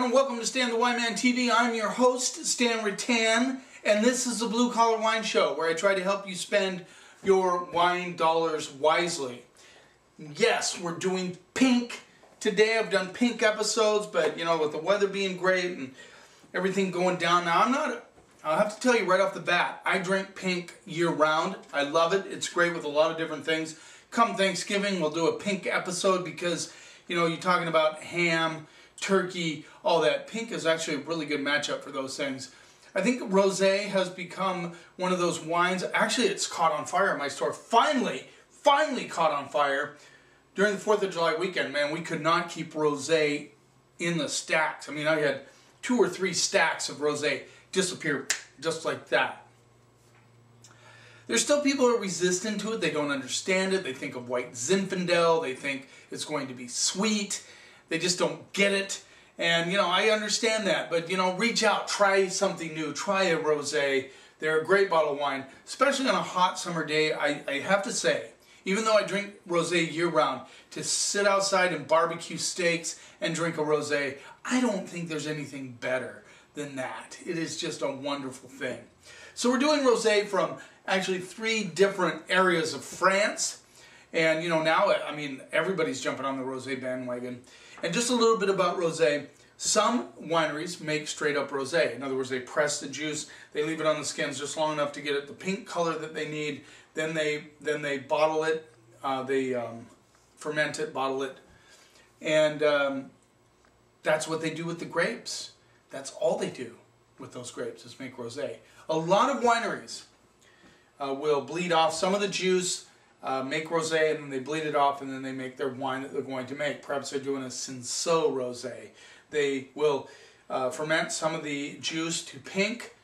everyone, and welcome to Stan the Wine Man TV. I'm your host, Stan Rattan, and this is the Blue Collar Wine Show, where I try to help you spend your wine dollars wisely. Yes, we're doing pink today. I've done pink episodes, but you know, with the weather being great and everything going down now, I'll have to tell you right off the bat, I drink pink year-round. I love it. It's great with a lot of different things. Come Thanksgiving, we'll do a pink episode because, you know, you're talking about ham, turkey, all that. Pink is actually a really good matchup for those things. I think rosé has become one of those wines. Actually, it's caught on fire in my store. Finally caught on fire during the 4th of July weekend. Man, we could not keep rosé in the stacks. I mean, I had 2 or 3 stacks of rosé disappear just like that. There's still people who are resistant to it. They don't understand it. They think of white Zinfandel. They think it's going to be sweet. They just don't get it. And, you know, I understand that. But, you know, reach out. Try something new. Try a rosé. They're a great bottle of wine. Especially on a hot summer day, I have to say, even though I drink rosé year-round, to sit outside and barbecue steaks and drink a rosé, I don't think there's anything better than that. It is just a wonderful thing. So we're doing rosé from actually 3 different areas of France. And, you know, now, I mean, everybody's jumping on the rosé bandwagon. And just a little bit about rosé. Some wineries make straight up rosé. In other words, they press the juice, they leave it on the skins just long enough to get it the pink color that they need. Then they bottle it, they ferment it, bottle it. And that's what they do with the grapes. That's all they do with those grapes is make rosé. A lot of wineries will bleed off some of the juice, make rosé, and then they bleed it off, and then they make their wine that they're going to make. Perhaps they're doing a Cinsault rosé. They will ferment some of the juice to pink,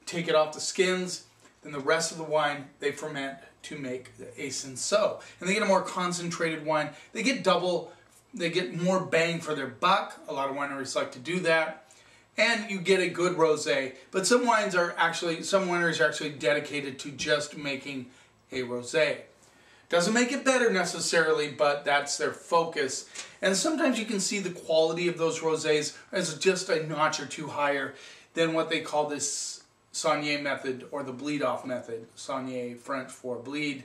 take it off the skins, then the rest of the wine they ferment to make a Cinsault. And they get a more concentrated wine. They get more bang for their buck. A lot of wineries like to do that. And you get a good rosé. But some wineries are actually dedicated to just making a rosé. Doesn't make it better necessarily, but that's their focus. And sometimes you can see the quality of those rosés as just a notch or 2 higher than what they call this Saunier method or the bleed-off method. Saunier, French for bleed.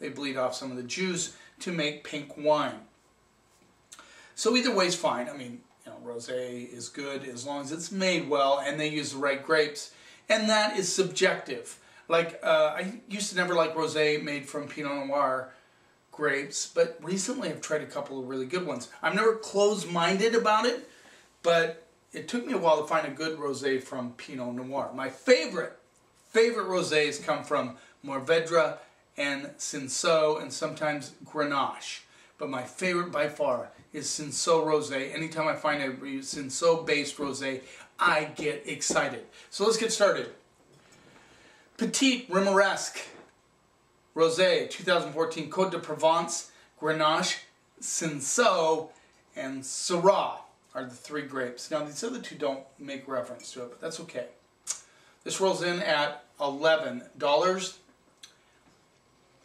They bleed off some of the juice to make pink wine. So either way is fine. I mean, you know, rosé is good as long as it's made well and they use the right grapes. And that is subjective. Like, I used to never like rosé made from Pinot Noir grapes, but recently I've tried a couple of really good ones. I'm never closed-minded about it, but it took me a while to find a good rosé from Pinot Noir. My favorite rosés come from Mourvèdre and Cinsault and sometimes Grenache. But my favorite by far is Cinsault rosé. Anytime I find a Cinsault-based rosé, I get excited. So let's get started. Petit Rimoresque Rosé 2014 Côte de Provence, Grenache, Cinsault, and Syrah are the 3 grapes. Now these other 2 don't make reference to it, but that's okay. This rolls in at $11.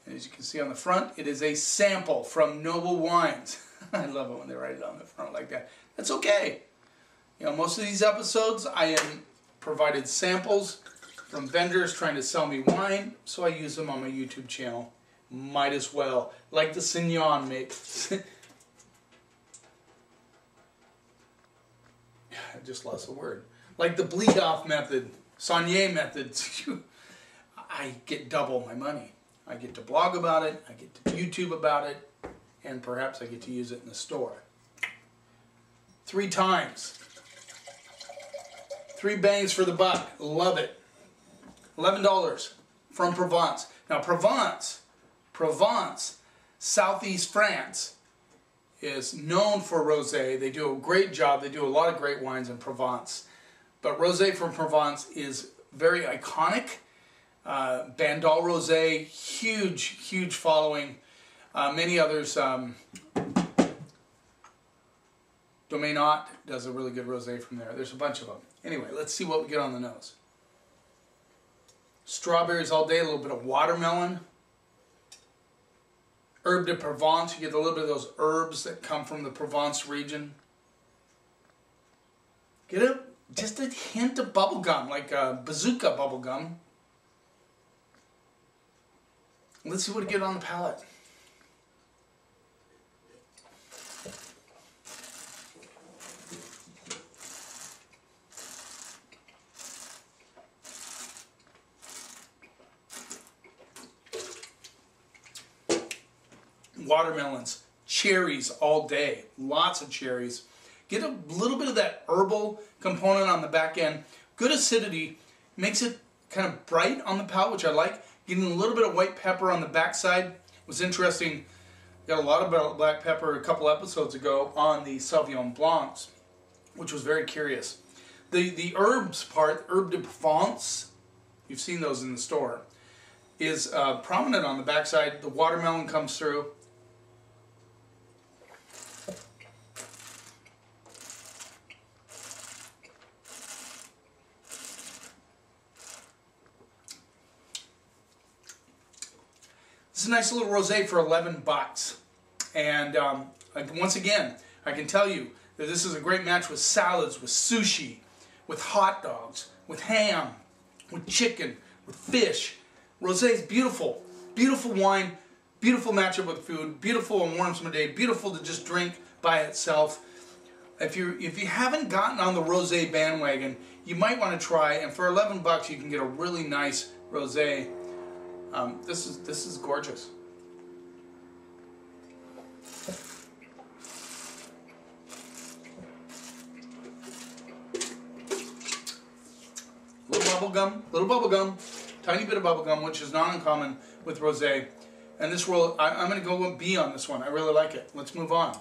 And as you can see on the front, it is a sample from Noble Wines. I love it when they write it on the front like that. That's okay. You know, most of these episodes I am provided samples from vendors trying to sell me wine, so I use them on my YouTube channel. Might as well. Like the Signon makes. I just lost a word. Like the bleed-off method, Saunier method. I get double my money. I get to blog about it, I get to YouTube about it, and perhaps I get to use it in the store. 3 times. 3 bangs for the buck. Love it. $11 from Provence. Now Provence, southeast France, is known for rosé. They do a great job. They do a lot of great wines in Provence. But rosé from Provence is very iconic. Bandol Rosé, huge following. Many others. Domainot does a really good rosé from there. There's a bunch of them. Anyway, let's see what we get on the nose. Strawberries all day, a little bit of watermelon. Herbe de Provence, you get a little bit of those herbs that come from the Provence region. Get just a hint of bubble gum, like bazooka bubble gum. Let's see what we get on the palate. Watermelons, cherries all day, lots of cherries. Get a little bit of that herbal component on the back end. Good acidity, makes it kind of bright on the palate, which I like. Getting a little bit of white pepper on the backside was interesting. Got a lot of black pepper a couple episodes ago on the Sauvignon Blancs, which was very curious. The herbs part, herb de Provence, you've seen those in the store, is prominent on the backside. The watermelon comes through. This is a nice little rosé for 11 bucks. And once again, I can tell you that this is a great match with salads, with sushi, with hot dogs, with ham, with chicken, with fish. Rosé is beautiful. Beautiful wine, beautiful matchup with food, beautiful on warm summer day, beautiful to just drink by itself. If you haven't gotten on the rosé bandwagon, you might want to try, and for 11 bucks you can get a really nice rosé. This is gorgeous. Little bubble gum, tiny bit of bubble gum, which is not uncommon with rosé. And this roll, I'm going to go with B on this one. I really like it. Let's move on.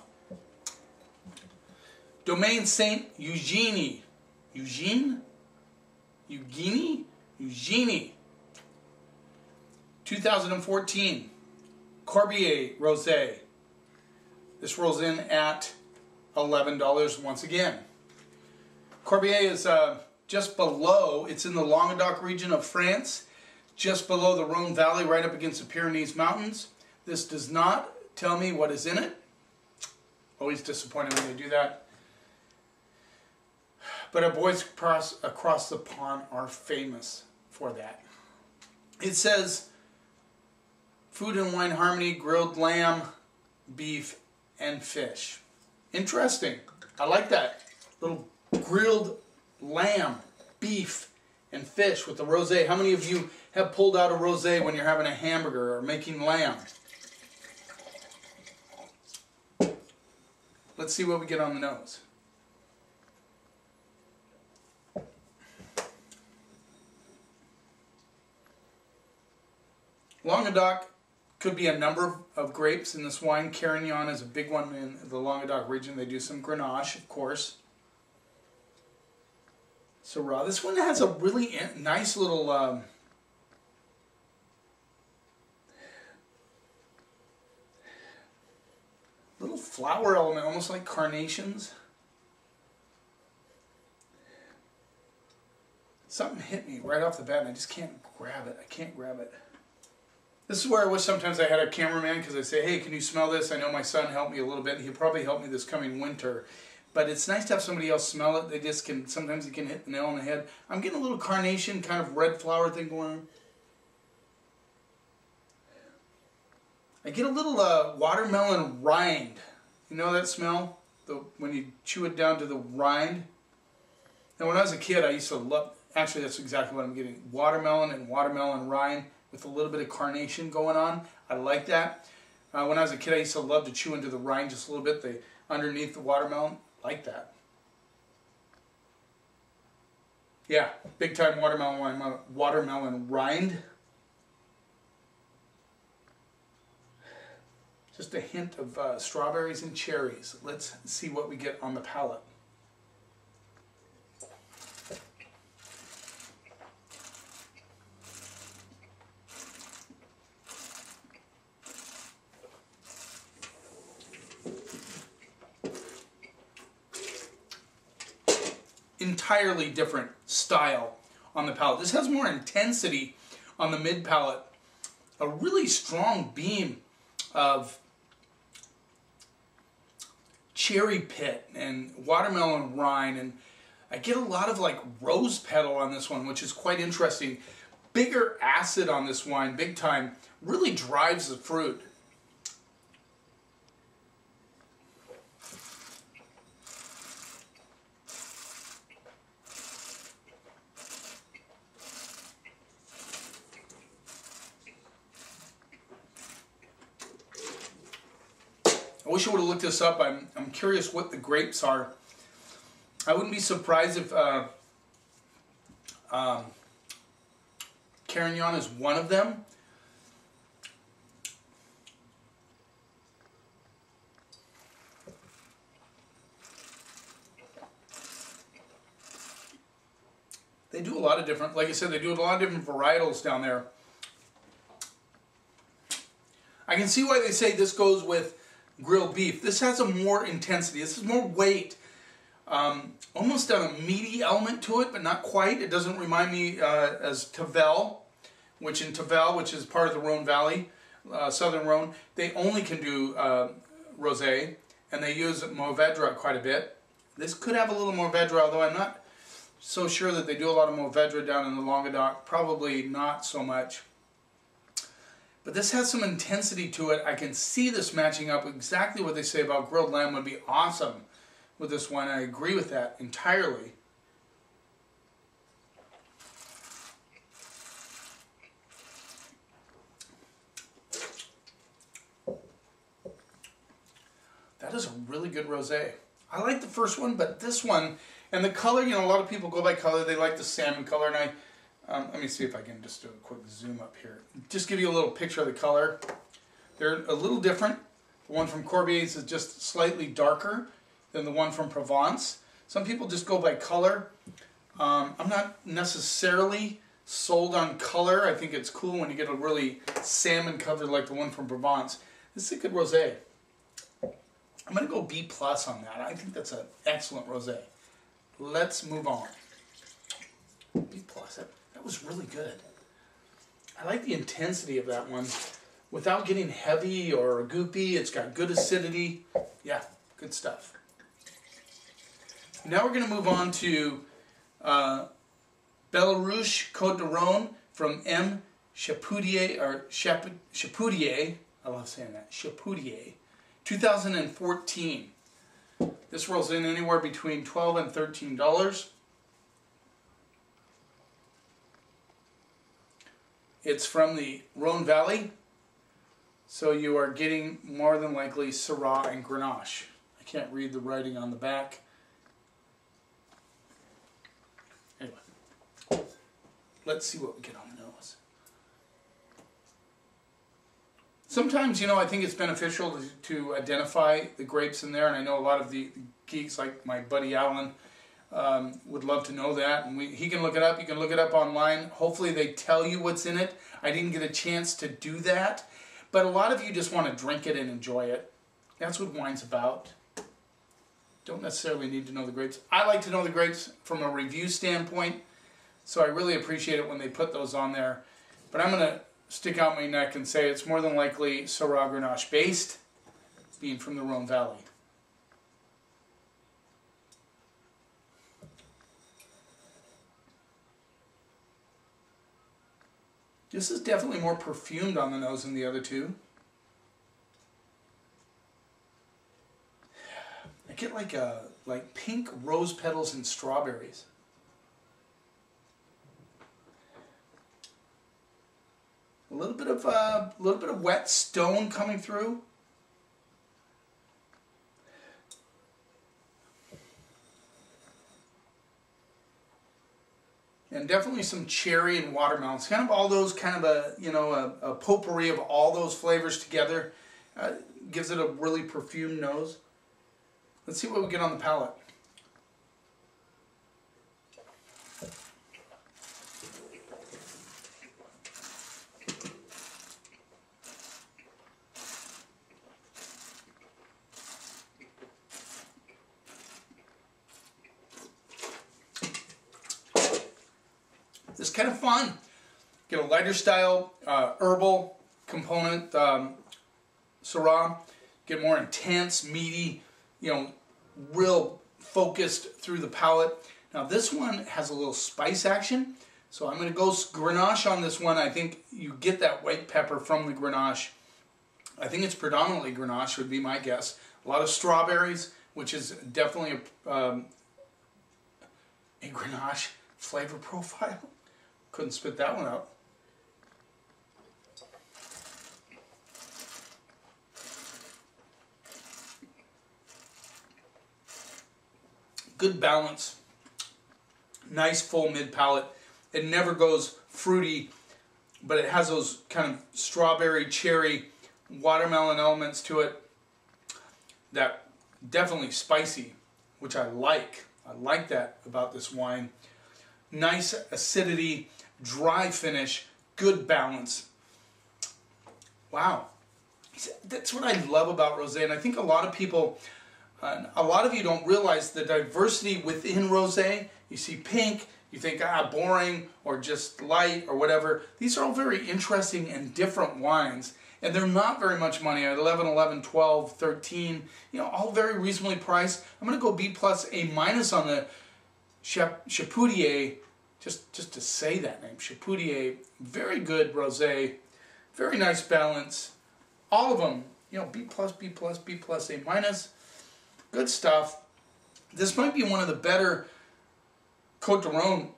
Domaine Saint Eugenie. Eugenie? 2014 Corbieres Rosé. This rolls in at $11 once again. Corbieres is just below, it's in the Languedoc region of France, just below the Rhone Valley, right up against the Pyrenees Mountains. This does not tell me what is in it. Always disappointed when they do that. But our boys across the pond are famous for that. It says, food and wine harmony, grilled lamb, beef, and fish. Interesting. I like that. Little grilled lamb, beef, and fish with the rosé. How many of you have pulled out a rosé when you're having a hamburger or making lamb? Let's see what we get on the nose. Languedoc could be a number of grapes in this wine. Carignan is a big one in the Languedoc region. They do some Grenache, of course. Syrah. This one has a really nice little flower element, almost like carnations. Something hit me right off the bat and I just can't grab it. I can't grab it. This is where I wish sometimes I had a cameraman, because I say, hey, can you smell this? I know my son helped me a little bit. He'll probably help me this coming winter. But it's nice to have somebody else smell it. They just can, sometimes they can hit the nail on the head. I'm getting a little carnation, kind of red flower thing going on. I get a little watermelon rind. You know that smell? When you chew it down to the rind? Now when I was a kid, I used to love, actually that's exactly what I'm getting. Watermelon and watermelon rind with a little bit of carnation going on. I like that. When I was a kid, I used to love to chew into the rind just a little bit, underneath the watermelon. Like that. Yeah, big time watermelon rind. Just a hint of strawberries and cherries. Let's see what we get on the palate. Entirely different style on the palate. This has more intensity on the mid palate. A really strong beam of cherry pit and watermelon rind and I get a lot of like rose petal on this one, which is quite interesting. Bigger acid on this wine, big time, really drives the fruit. I wish I would have looked this up. I'm curious what the grapes are. I wouldn't be surprised if Carignan is one of them. They do a lot of different, like I said, they do a lot of different varietals down there. I can see why they say this goes with grilled beef. This has a more intensity. This is more weight. Almost got a meaty element to it, but not quite. It doesn't remind me as Tavel, which is part of the Rhone Valley, Southern Rhone. They only can do rosé, and they use Mourvedre quite a bit. This could have a little Mourvedre, although I'm not so sure that they do a lot of Mourvedre down in the Languedoc. Probably not so much. But this has some intensity to it. I can see this matching up exactly what they say about grilled lamb would be awesome with this wine. I agree with that entirely. That is a really good rosé. I like the first one, but this one, and the color, you know, a lot of people go by color. They like the salmon color, and let me see if I can just do a quick zoom up here. Just give you a little picture of the color. They're a little different. The one from Corbieres is just slightly darker than the one from Provence. Some people just go by color. I'm not necessarily sold on color. I think it's cool when you get a really salmon color like the one from Provence. This is a good rosé. I'm going to go B+ on that. I think that's an excellent rosé. Let's move on. B+. That was really good. I like the intensity of that one. Without getting heavy or goopy, it's got good acidity. Yeah, good stuff. Now we're going to move on to Belarus Côte de Rhone from M. Chapoutier, or Chapoutier, I love saying that, Chapoutier, 2014. This rolls in anywhere between $12 and $13. It's from the Rhone Valley, so you are getting more than likely Syrah and Grenache. I can't read the writing on the back. Anyway, let's see what we get on the nose. Sometimes, you know, I think it's beneficial to identify the grapes in there, and I know a lot of the geeks, like my buddy Alan, would love to know that, and he can look it up. You can look it up online. Hopefully they tell you what's in it. I didn't get a chance to do that, but a lot of you just want to drink it and enjoy it. That's what wine's about. Don't necessarily need to know the grapes. I like to know the grapes from a review standpoint, so I really appreciate it when they put those on there. But I'm going to stick out my neck and say it's more than likely Syrah Grenache based, being from the Rhone Valley. This is definitely more perfumed on the nose than the other two. I get like pink rose petals and strawberries. A little bit of wet stone coming through. And definitely some cherry and watermelon. It's kind of all those, kind of a potpourri of all those flavors together. Gives it a really perfumed nose. Let's see what we get on the palate. It's kind of fun. Get a lighter style herbal component, Syrah. Get more intense, meaty, you know, real focused through the palate. Now this one has a little spice action, so I'm going to go Grenache on this one. I think you get that white pepper from the Grenache. I think it's predominantly Grenache would be my guess. A lot of strawberries, which is definitely a Grenache flavor profile. Couldn't spit that one out. Good balance. Nice full mid palate. It never goes fruity, but it has those kind of strawberry, cherry, watermelon elements to it. That definitely spicy, which I like. I like that about this wine. Nice acidity, dry finish, good balance. Wow. That's what I love about rosé, and I think a lot of people, a lot of you don't realize the diversity within rosé. You see pink, you think, boring, or just light, or whatever. These are all very interesting and different wines, and they're not very much money. At 11, 11, 12, 13, you know, all very reasonably priced. I'm going to go B+, A- on the Chapoutier, just to say that name, Chapoutier. Very good rosé, very nice balance. All of them, you know, B+, B+, B+, A-. Good stuff. This might be one of the better Côte de Rhone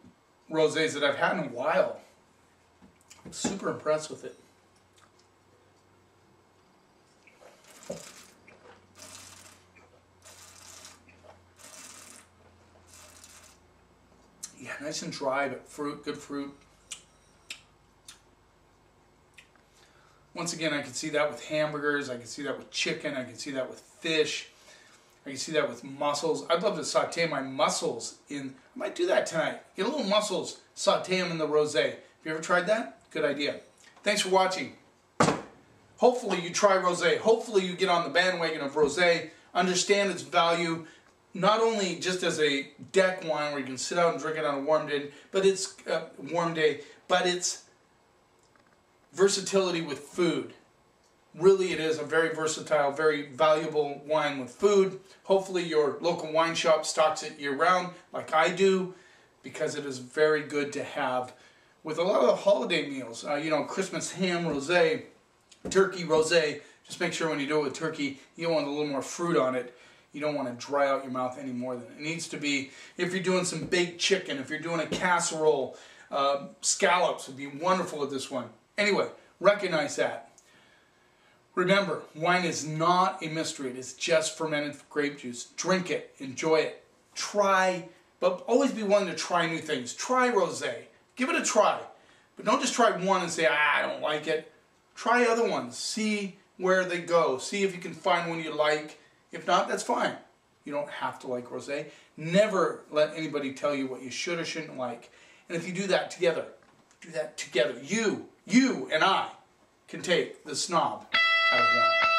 rosés that I've had in a while. I'm super impressed with it. Yeah, nice and dry, but fruit, good fruit. Once again, I can see that with hamburgers, I can see that with chicken, I can see that with fish, I can see that with mussels. I'd love to saute my mussels in, I might do that tonight. Get a little mussels, saute them in the rosé. Have you ever tried that? Good idea. Thanks for watching. Hopefully you try rosé. Hopefully you get on the bandwagon of rosé, understand its value, not only just as a deck wine where you can sit out and drink it on a warm day, but it's versatility with food. Really, it is a very versatile, very valuable wine with food. Hopefully your local wine shop stocks it year-round, like I do, because it is very good to have with a lot of the holiday meals. You know, Christmas ham rosé, turkey rosé. Just make sure when you do it with turkey, you want a little more fruit on it. You don't want to dry out your mouth any more than it needs to be. If you're doing some baked chicken, if you're doing a casserole, scallops would be wonderful with this one. Anyway, recognize that. Remember, wine is not a mystery. It is just fermented grape juice. Drink it. Enjoy it. Try, but always be willing to try new things. Try rosé. Give it a try. But don't just try one and say, I don't like it. Try other ones. See where they go. See if you can find one you like. If not, that's fine. You don't have to like rosé. Never let anybody tell you what you should or shouldn't like. And if you do that together, you and I can take the snob out of wine.